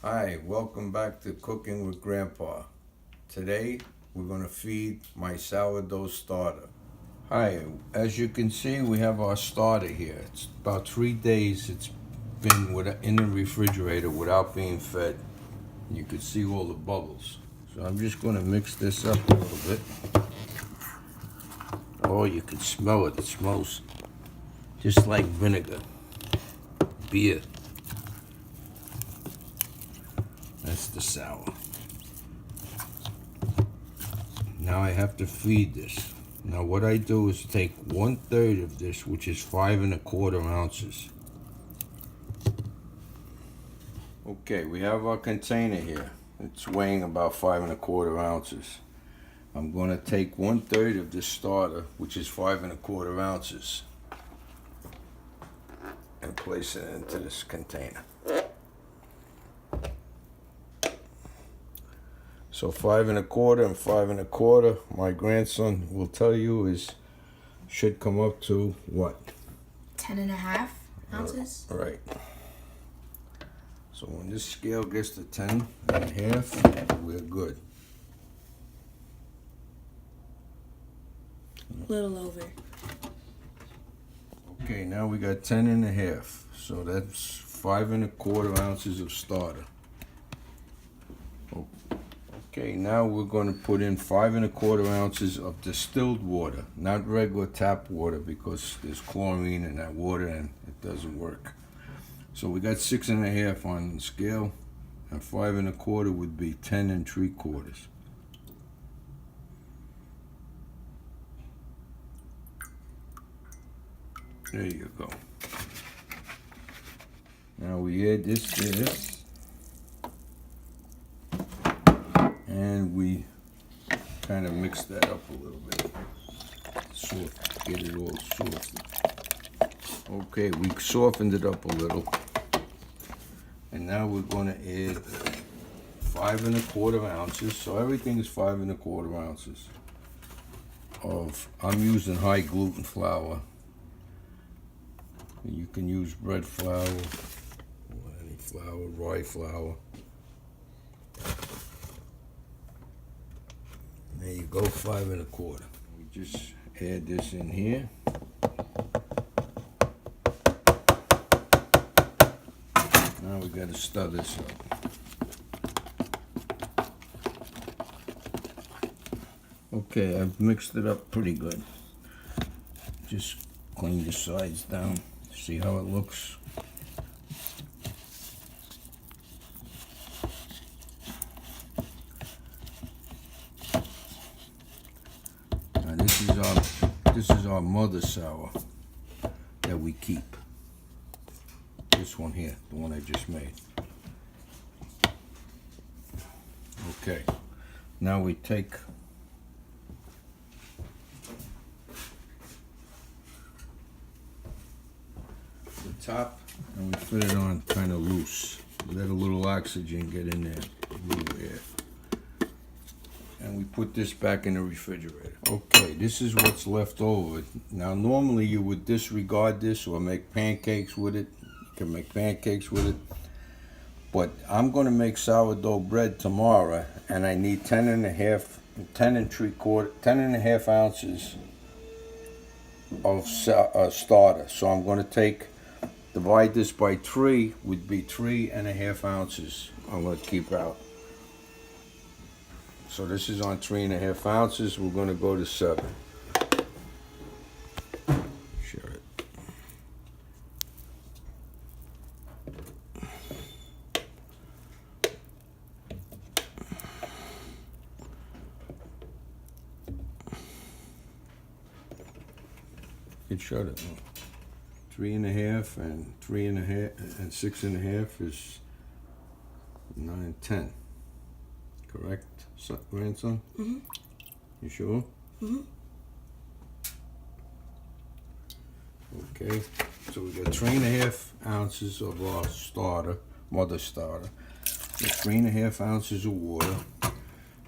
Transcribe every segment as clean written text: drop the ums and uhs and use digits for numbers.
Hi, welcome back to Cooking with Grandpa. Today we're going to feed my sourdough starter. Hi, as you can see we have our starter here. It's about 3 days it's been in the refrigerator without being fed. You can see all the bubbles. So I'm just going to mix this up a little bit. Oh, you can smell it. It smells just like vinegar, beer. That's the sour. Now I have to feed this. Now what I do is take 1/3 of this, which is 5 1/4 ounces. Okay, we have our container here. It's weighing about 5 1/4 ounces. I'm going to take 1/3 of this starter, which is 5 1/4 ounces, and place it into this container. So 5 1/4 and 5 1/4, my grandson will tell you should come up to what? 10.5 ounces. Right. So when this scale gets to 10.5, we're good. Little over. Okay, now we got 10.5. So that's 5 1/4 ounces of starter. Okay, now we're going to put in 5 1/4 ounces of distilled water, not regular tap water, because there's chlorine in that water and it doesn't work. So we got 6 1/2 on the scale, and 5 1/4 would be 10 3/4. There you go. Now we add this to this. And we kind of mix that up a little bit. Get it all softened. Okay, we softened it up a little. And now we're going to add 5 1/4 ounces. So everything is 5 1/4 ounces I'm using high gluten flour. You can use bread flour, or any flour, rye flour. There you go, 5 1/4. We just add this in here. Now we got to stir this up. Okay, I've mixed it up pretty good. Just clean the sides down. See how it looks? Now this is our mother sour that we keep. This one here, the one I just made. Okay, now we take the top and we fit it on kind of loose. Let a little oxygen get in there, a little air. And we put this back in the refrigerator. Okay, this is what's left over. Now normally you would disregard this or make pancakes with it. You can make pancakes with it. But I'm going to make sourdough bread tomorrow, and I need 10 1/2 ounces of starter. So I'm going to divide this by 3, would be 3 1/2 ounces I'm going to keep out. So this is on 3 1/2 ounces. We're going to go to 7. Share it. It showed it. 3 1/2 and 3 1/2 and 6 1/2 is 9, 10. Correct, grandson? Mm-hmm. You sure? Mm-hmm. Okay, so we got 3 1/2 ounces of our starter, mother starter. With 3 1/2 ounces of water,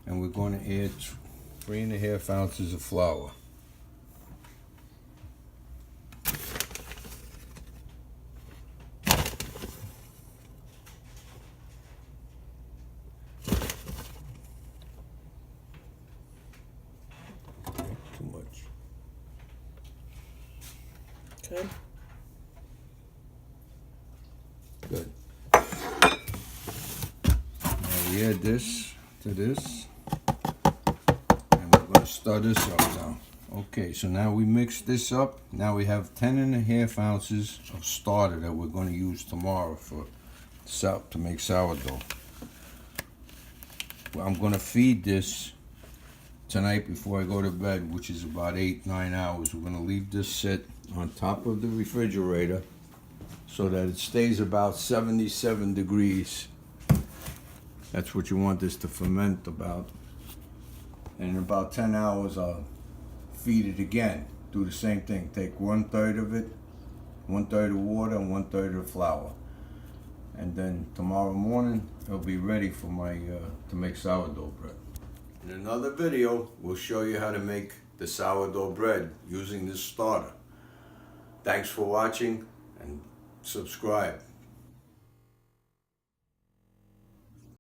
and we're going to add 3 1/2 ounces of flour. Good. Good. Now we add this to this. And we're going to stir this up now. Okay, so now we mix this up. Now we have 10.5 ounces of starter that we're going to use tomorrow to make sourdough. Well, I'm going to feed this tonight before I go to bed, which is about 8-9 hours. We're going to leave this sit on top of the refrigerator so that it stays about 77 degrees. That's what you want this to ferment about. And in about 10 hours, I'll feed it again. Do the same thing. Take 1/3 of it, 1/3 of water, and 1/3 of flour. And then tomorrow morning, it'll be ready for my to make sourdough bread. In another video, we'll show you how to make the sourdough bread using this starter. Thanks for watching and subscribe.